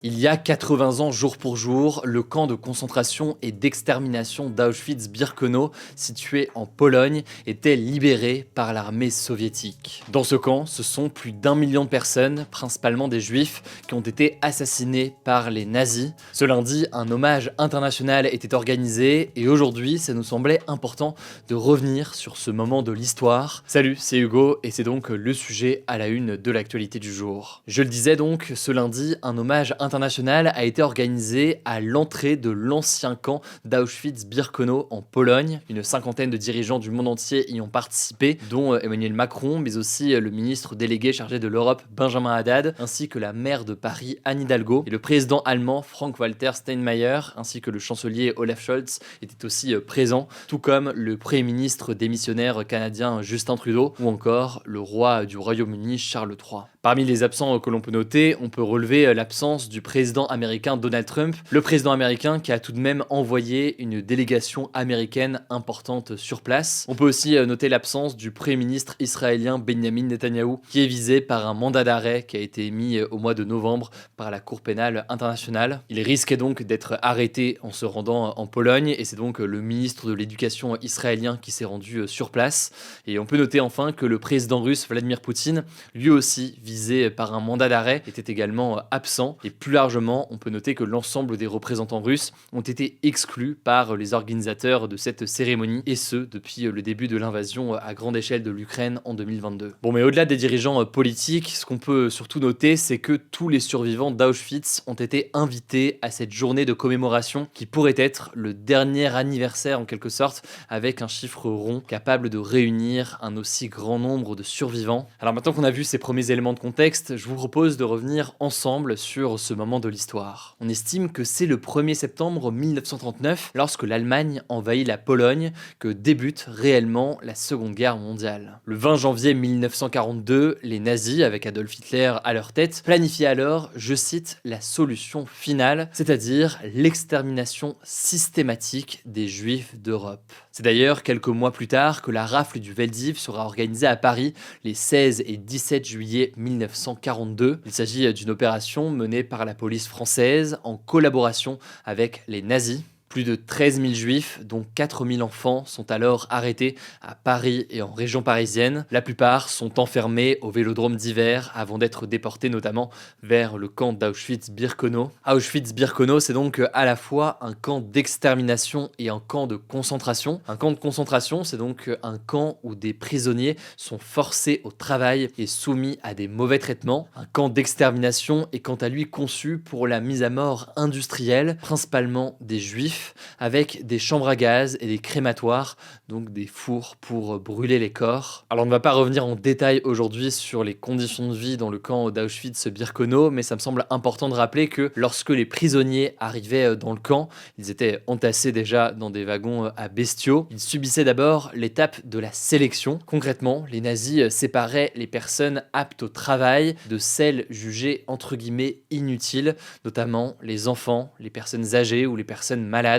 Il y a 80 ans, jour pour jour, le camp de concentration et d'extermination d'Auschwitz-Birkenau, situé en Pologne, était libéré par l'armée soviétique. Dans ce camp, ce sont plus d'1 million de personnes, principalement des juifs, qui ont été assassinés par les nazis. Ce lundi, un hommage international était organisé et aujourd'hui, ça nous semblait important de revenir sur ce moment de l'histoire. Salut, c'est Hugo et c'est donc le sujet à la une de l'actualité du jour. Je le disais donc, ce lundi, un hommage international a été organisé à l'entrée de l'ancien camp d'Auschwitz-Birkenau en Pologne. Une cinquantaine de dirigeants du monde entier y ont participé, dont Emmanuel Macron, mais aussi le ministre délégué chargé de l'Europe Benjamin Haddad, ainsi que la maire de Paris Anne Hidalgo, et le président allemand Frank-Walter Steinmeier, ainsi que le chancelier Olaf Scholz étaient aussi présents, tout comme le premier ministre démissionnaire canadien Justin Trudeau, ou encore le roi du Royaume-Uni Charles III. Parmi les absents que l'on peut noter, on peut relever l'absence du président américain Donald Trump, le président américain qui a tout de même envoyé une délégation américaine importante sur place. On peut aussi noter l'absence du premier ministre israélien Benjamin Netanyahou, qui est visé par un mandat d'arrêt qui a été émis au mois de novembre par la Cour pénale internationale. Il risquait donc d'être arrêté en se rendant en Pologne, et c'est donc le ministre de l'Éducation israélien qui s'est rendu sur place. Et on peut noter enfin que le président russe Vladimir Poutine, lui aussi visé par un mandat d'arrêt, était également absent. Et plus largement, on peut noter que l'ensemble des représentants russes ont été exclus par les organisateurs de cette cérémonie, et ce, depuis le début de l'invasion à grande échelle de l'Ukraine en 2022. Bon, mais au-delà des dirigeants politiques, ce qu'on peut surtout noter, c'est que tous les survivants d'Auschwitz ont été invités à cette journée de commémoration qui pourrait être le dernier anniversaire en quelque sorte, avec un chiffre rond capable de réunir un aussi grand nombre de survivants. Alors maintenant qu'on a vu ces premiers éléments de contexte, je vous propose de revenir ensemble sur ce moment de l'histoire. On estime que c'est le 1er septembre 1939, lorsque l'Allemagne envahit la Pologne, que débute réellement la Seconde Guerre mondiale. Le 20 janvier 1942, les nazis, avec Adolf Hitler à leur tête, planifient alors, je cite, la solution finale, c'est-à-dire l'extermination systématique des Juifs d'Europe. C'est d'ailleurs quelques mois plus tard que la rafle du Veldiv sera organisée à Paris les 16 et 17 juillet 1942. Il s'agit d'une opération menée par la police française en collaboration avec les nazis. Plus de 13 000 juifs, dont 4 000 enfants, sont alors arrêtés à Paris et en région parisienne. La plupart sont enfermés au vélodrome d'hiver avant d'être déportés notamment vers le camp d'Auschwitz-Birkenau. Auschwitz-Birkenau, c'est donc à la fois un camp d'extermination et un camp de concentration. Un camp de concentration, c'est donc un camp où des prisonniers sont forcés au travail et soumis à des mauvais traitements. Un camp d'extermination est quant à lui conçu pour la mise à mort industrielle, principalement des juifs, avec des chambres à gaz et des crématoires, donc des fours pour brûler les corps. Alors on ne va pas revenir en détail aujourd'hui sur les conditions de vie dans le camp d'Auschwitz-Birkenau, mais ça me semble important de rappeler que lorsque les prisonniers arrivaient dans le camp, ils étaient entassés déjà dans des wagons à bestiaux. Ils subissaient d'abord l'étape de la sélection. Concrètement, les nazis séparaient les personnes aptes au travail de celles jugées entre guillemets inutiles, notamment les enfants, les personnes âgées ou les personnes malades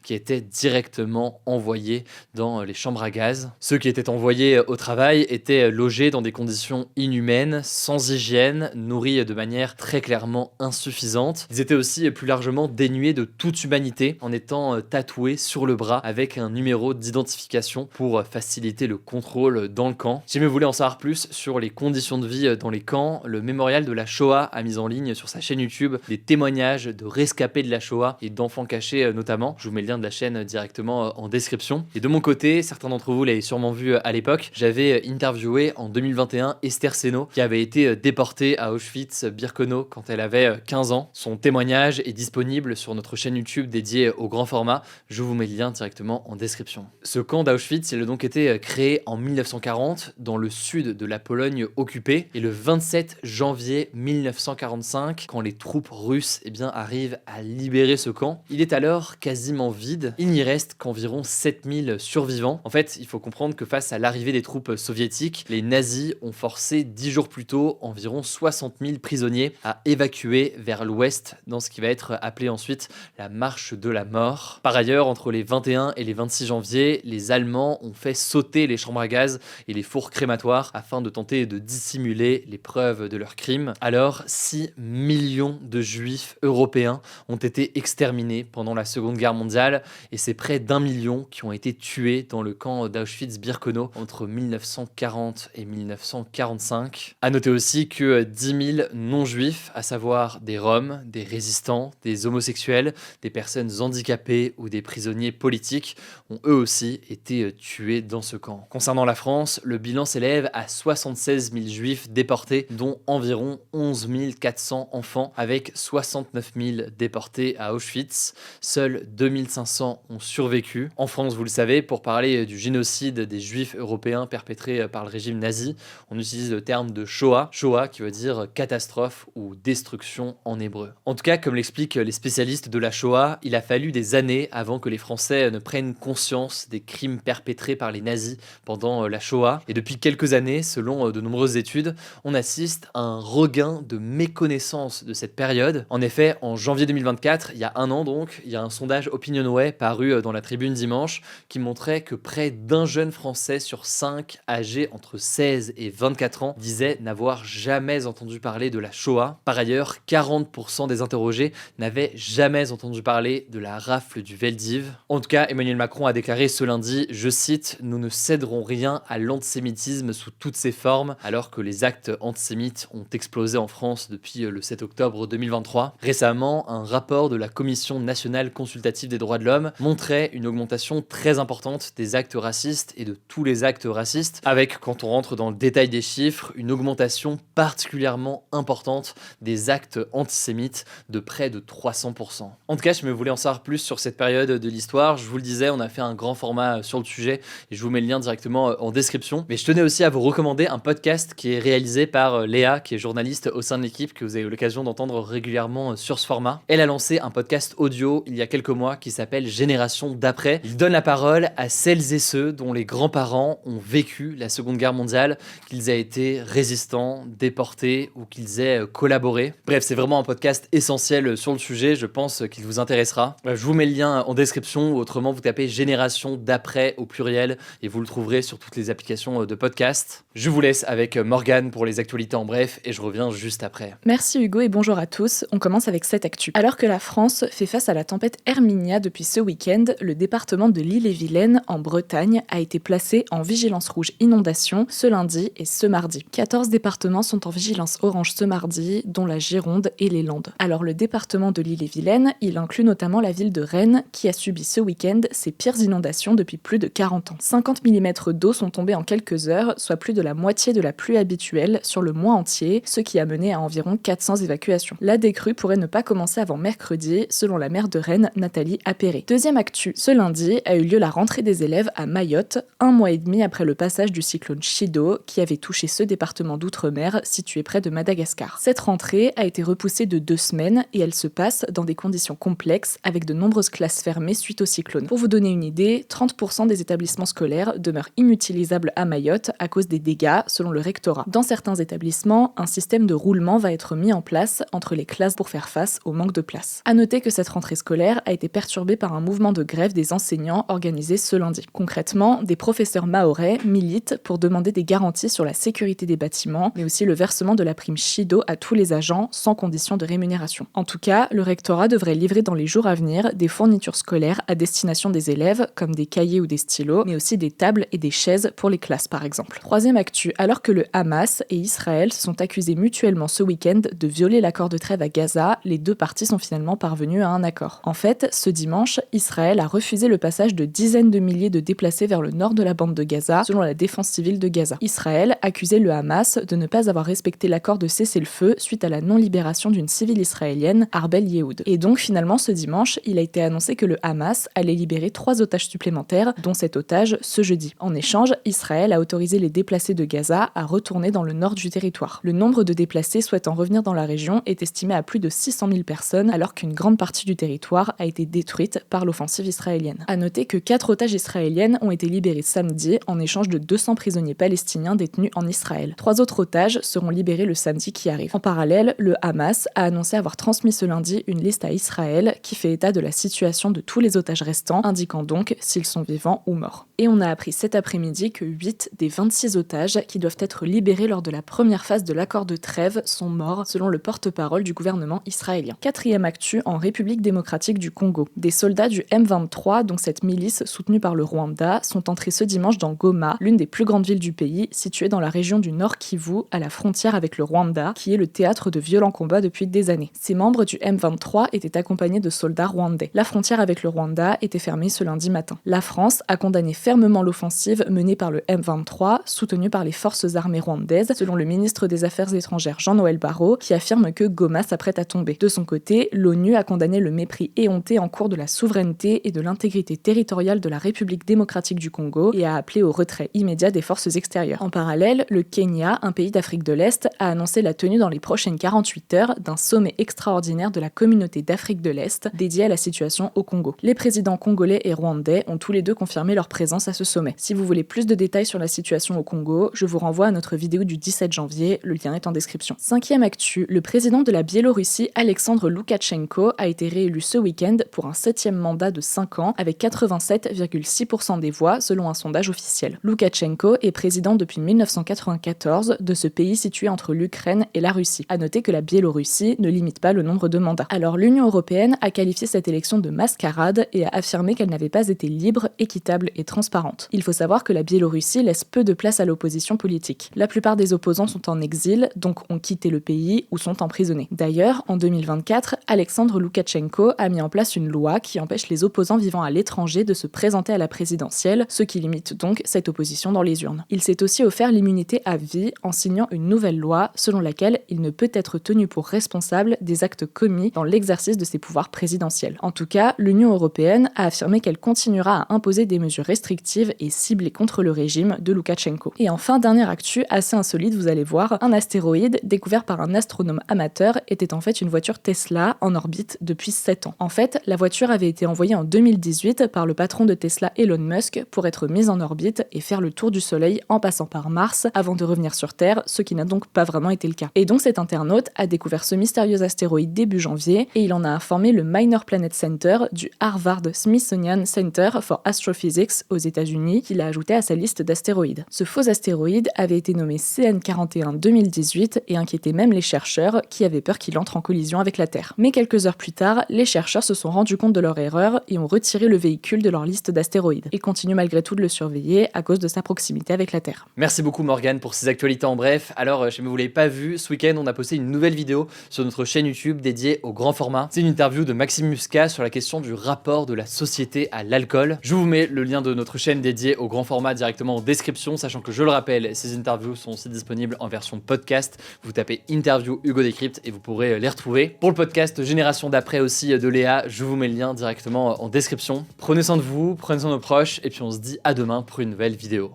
qui étaient directement envoyés dans les chambres à gaz. Ceux qui étaient envoyés au travail étaient logés dans des conditions inhumaines, sans hygiène, nourris de manière très clairement insuffisante. Ils étaient aussi plus largement dénués de toute humanité, en étant tatoués sur le bras avec un numéro d'identification pour faciliter le contrôle dans le camp. Si vous voulez en savoir plus sur les conditions de vie dans les camps, le mémorial de la Shoah a mis en ligne sur sa chaîne YouTube des témoignages de rescapés de la Shoah et d'enfants cachés notamment. Je vous mets le lien de la chaîne directement en description. Et de mon côté, certains d'entre vous l'avaient sûrement vu à l'époque, j'avais interviewé en 2021 Esther Seno, qui avait été déportée à Auschwitz-Birkenau quand elle avait 15 ans. Son témoignage est disponible sur notre chaîne YouTube dédiée au grand format. Je vous mets le lien directement en description. Ce camp d'Auschwitz, il a donc été créé en 1940 dans le sud de la Pologne occupée, et le 27 janvier 1945, quand les troupes russes arrivent à libérer ce camp, il est alors quasiment vide. Il n'y reste qu'environ 7000 survivants. En fait, il faut comprendre que face à l'arrivée des troupes soviétiques, les nazis ont forcé 10 jours plus tôt environ 60 000 prisonniers à évacuer vers l'ouest dans ce qui va être appelé ensuite la marche de la mort. Par ailleurs, entre les 21 et les 26 janvier, les Allemands ont fait sauter les chambres à gaz et les fours crématoires afin de tenter de dissimuler les preuves de leurs crimes. Alors, 6 millions de juifs européens ont été exterminés pendant la Seconde Guerre mondiale et c'est près d'1 million qui ont été tués dans le camp d'Auschwitz-Birkenau entre 1940 et 1945. À noter aussi que 10 000 non-juifs, à savoir des Roms, des résistants, des homosexuels, des personnes handicapées ou des prisonniers politiques, ont eux aussi été tués dans ce camp. Concernant la France, le bilan s'élève à 76 000 juifs déportés, dont environ 11 400 enfants, avec 69 000 déportés à Auschwitz. Seuls 2 500 ont survécu. En France, vous le savez, pour parler du génocide des juifs européens perpétré par le régime nazi, on utilise le terme de Shoah, Shoah qui veut dire catastrophe ou destruction en hébreu. En tout cas, comme l'expliquent les spécialistes de la Shoah, il a fallu des années avant que les Français ne prennent conscience des crimes perpétrés par les nazis pendant la Shoah. Et depuis quelques années, selon de nombreuses études, on assiste à un regain de méconnaissance de cette période. En effet, en janvier 2024, il y a un an donc, il y a un sondage Opinionway paru dans la Tribune dimanche qui montrait que près d'un jeune Français sur 5 âgé entre 16 et 24 ans disait n'avoir jamais entendu parler de la Shoah. Par ailleurs, 40% des interrogés n'avaient jamais entendu parler de la rafle du Veldiv. En tout cas, Emmanuel Macron a déclaré ce lundi, je cite, « Nous ne céderons rien à l'antisémitisme sous toutes ses formes », alors que les actes antisémites ont explosé en France depuis le 7 octobre 2023. Récemment, un rapport de la Commission nationale consultative des droits de l'homme montrait une augmentation très importante des actes racistes et de tous les actes racistes, avec, quand on rentre dans le détail des chiffres, une augmentation particulièrement importante des actes antisémites de près de 300%. En tout cas, je me voulais en savoir plus sur cette période de l'histoire. Je vous le disais, on a fait un grand format sur le sujet et je vous mets le lien directement en description. Mais je tenais aussi à vous recommander un podcast qui est réalisé par Léa, qui est journaliste au sein de l'équipe, que vous avez eu l'occasion d'entendre régulièrement sur ce format. Elle a lancé un podcast audio il y a quelques mois qui s'appelle Génération d'après. Il donne la parole à celles et ceux dont les grands-parents ont vécu la Seconde Guerre mondiale, qu'ils aient été résistants, déportés ou qu'ils aient collaboré. Bref, c'est vraiment un podcast essentiel sur le sujet, je pense qu'il vous intéressera. Je vous mets le lien en description, ou autrement vous tapez Génération d'après au pluriel et vous le trouverez sur toutes les applications de podcast. Je vous laisse avec Morgane pour les actualités en bref et je reviens juste après. Merci Hugo et bonjour à tous. On commence avec cette actu. Alors que la France fait face à la tempête Herminia depuis ce week-end, le département de l'Ille-et-Vilaine, en Bretagne, a été placé en vigilance rouge inondation ce lundi et ce mardi. 14 départements sont en vigilance orange ce mardi, dont la Gironde et les Landes. Alors le département de l'Ille-et-Vilaine, il inclut notamment la ville de Rennes, qui a subi ce week-end ses pires inondations depuis plus de 40 ans. 50 mm d'eau sont tombés en quelques heures, soit plus de la moitié de la pluie habituelle sur le mois entier, ce qui a mené à environ 400 évacuations. La décrue pourrait ne pas commencer avant mercredi, selon la maire de Rennes, Nathalie Appéré. Deuxième actu, ce lundi a eu lieu la rentrée des élèves à Mayotte, un mois et demi après le passage du cyclone Chido, qui avait touché ce département d'outre-mer situé près de Madagascar. Cette rentrée a été repoussée de 2 semaines et elle se passe dans des conditions complexes, avec de nombreuses classes fermées suite au cyclone. Pour vous donner une idée, 30% des établissements scolaires demeurent inutilisables à Mayotte à cause des dégâts, selon le rectorat. Dans certains établissements, un système de roulement va être mis en place entre les classes pour faire face au manque de place. À noter que cette rentrée scolaire a été perturbée par un mouvement de grève des enseignants organisé ce lundi. Concrètement, des professeurs mahorais militent pour demander des garanties sur la sécurité des bâtiments, mais aussi le versement de la prime Chido à tous les agents sans condition de rémunération. En tout cas, le rectorat devrait livrer dans les jours à venir des fournitures scolaires à destination des élèves, comme des cahiers ou des stylos, mais aussi des tables et des chaises pour les classes par exemple. Troisième actu, alors que le Hamas et Israël se sont accusés mutuellement ce week-end de violer l'accord de trêve à Gaza, les deux parties sont finalement parvenues à un accord. En fait, ce dimanche, Israël a refusé le passage de dizaines de milliers de déplacés vers le nord de la bande de Gaza, selon la défense civile de Gaza. Israël accusait le Hamas de ne pas avoir respecté l'accord de cessez-le-feu suite à la non-libération d'une civile israélienne, Arbel Yehoud. Et donc finalement ce dimanche, il a été annoncé que le Hamas allait libérer 3 otages supplémentaires, dont cet otage ce jeudi. En échange, Israël a autorisé les déplacés de Gaza à retourner dans le nord du territoire. Le nombre de déplacés souhaitant revenir dans la région est estimé à plus de 600 000 personnes, alors qu'une grande partie du territoire a été détruite par l'offensive israélienne. À noter que 4 otages israéliennes ont été libérés samedi en échange de 200 prisonniers palestiniens détenus en Israël. 3 autres otages seront libérés le samedi qui arrive. En parallèle, le Hamas a annoncé avoir transmis ce lundi une liste à Israël qui fait état de la situation de tous les otages restants, indiquant donc s'ils sont vivants ou morts. Et on a appris cet après-midi que 8 des 26 otages qui doivent être libérés lors de la première phase de l'accord de trêve sont morts, selon le porte-parole du gouvernement israélien. 4e actu en République démocratique du Congo. Des soldats du M23, donc cette milice soutenue par le Rwanda, sont entrés ce dimanche dans Goma, l'une des plus grandes villes du pays, située dans la région du Nord Kivu, à la frontière avec le Rwanda, qui est le théâtre de violents combats depuis des années. Ces membres du M23 étaient accompagnés de soldats rwandais. La frontière avec le Rwanda était fermée ce lundi matin. La France a condamné fermement l'offensive menée par le M23, soutenue par les forces armées rwandaises, selon le ministre des Affaires étrangères Jean-Noël Barrot, qui affirme que Goma s'apprête à tomber. De son côté, l'ONU a condamné le mépris éhonté en cours de la souveraineté et de l'intégrité territoriale de la République démocratique du Congo et a appelé au retrait immédiat des forces extérieures. En parallèle, le Kenya, un pays d'Afrique de l'Est, a annoncé la tenue dans les prochaines 48 heures d'un sommet extraordinaire de la communauté d'Afrique de l'Est dédié à la situation au Congo. Les présidents congolais et rwandais ont tous les deux confirmé leur présence à ce sommet. Si vous voulez plus de détails sur la situation au Congo, je vous renvoie à notre vidéo du 17 janvier, le lien est en description. 5e actu, le président de la Biélorussie, Alexandre Loukachenko, a été réélu ce week-end pour un 7e mandat de 5 ans avec 87,6% des voix selon un sondage officiel. Loukachenko est président depuis 1994 de ce pays situé entre l'Ukraine et la Russie. À noter que la Biélorussie ne limite pas le nombre de mandats. Alors l'Union européenne a qualifié cette élection de mascarade et a affirmé qu'elle n'avait pas été libre, équitable et transparente. Il faut savoir que la Biélorussie laisse peu de place à l'opposition politique. La plupart des opposants sont en exil, donc ont quitté le pays ou sont emprisonnés. D'ailleurs, en 2024, Alexandre Loukachenko a mis en place une loi qui empêche les opposants vivant à l'étranger de se présenter à la présidentielle, ce qui limite donc cette opposition dans les urnes. Il s'est aussi offert l'immunité à vie en signant une nouvelle loi selon laquelle il ne peut être tenu pour responsable des actes commis dans l'exercice de ses pouvoirs présidentiels. En tout cas, l'Union européenne a affirmé qu'elle continuera à imposer des mesures restrictives et ciblées contre le régime de Loukachenko. Et enfin, dernière actu assez insolite, vous allez voir, un astéroïde découvert par un astronome amateur était en fait une voiture Tesla en orbite depuis 7 ans. En fait, la voiture avait été envoyée en 2018 par le patron de Tesla Elon Musk pour être mise en orbite et faire le tour du Soleil en passant par Mars avant de revenir sur Terre, ce qui n'a donc pas vraiment été le cas. Et donc cet internaute a découvert ce mystérieux astéroïde début janvier et il en a informé le Minor Planet Center du Harvard Smithsonian Center for Astrophysics aux États-Unis, qu'il a ajouté à sa liste d'astéroïdes. Ce faux astéroïde avait été nommé CN41 2018 et inquiétait même les chercheurs qui avaient peur qu'il entre en collision avec la Terre. Mais quelques heures plus tard, les chercheurs se sont rendus compte de leur erreur et ont retiré le véhicule de leur liste d'astéroïdes et continuent malgré tout de le surveiller à cause de sa proximité avec la Terre. Merci beaucoup Morgane pour ces actualités en bref. Alors, je sais pas, vous l'avez pas vu, ce week-end on a posté une nouvelle vidéo sur notre chaîne YouTube dédiée au grand format. C'est une interview de Maxime Muscat sur la question du rapport de la société à l'alcool. Je vous mets le lien de notre chaîne dédiée au grand format directement en description, sachant que je le rappelle, ces interviews sont aussi disponibles en version podcast. Vous tapez interview Hugo Décrypte et vous pourrez les retrouver. Pour le podcast Génération d'après aussi de Léa, je vous mets le lien directement en description. Prenez soin de vous, prenez soin de nos proches et puis on se dit à demain pour une nouvelle vidéo.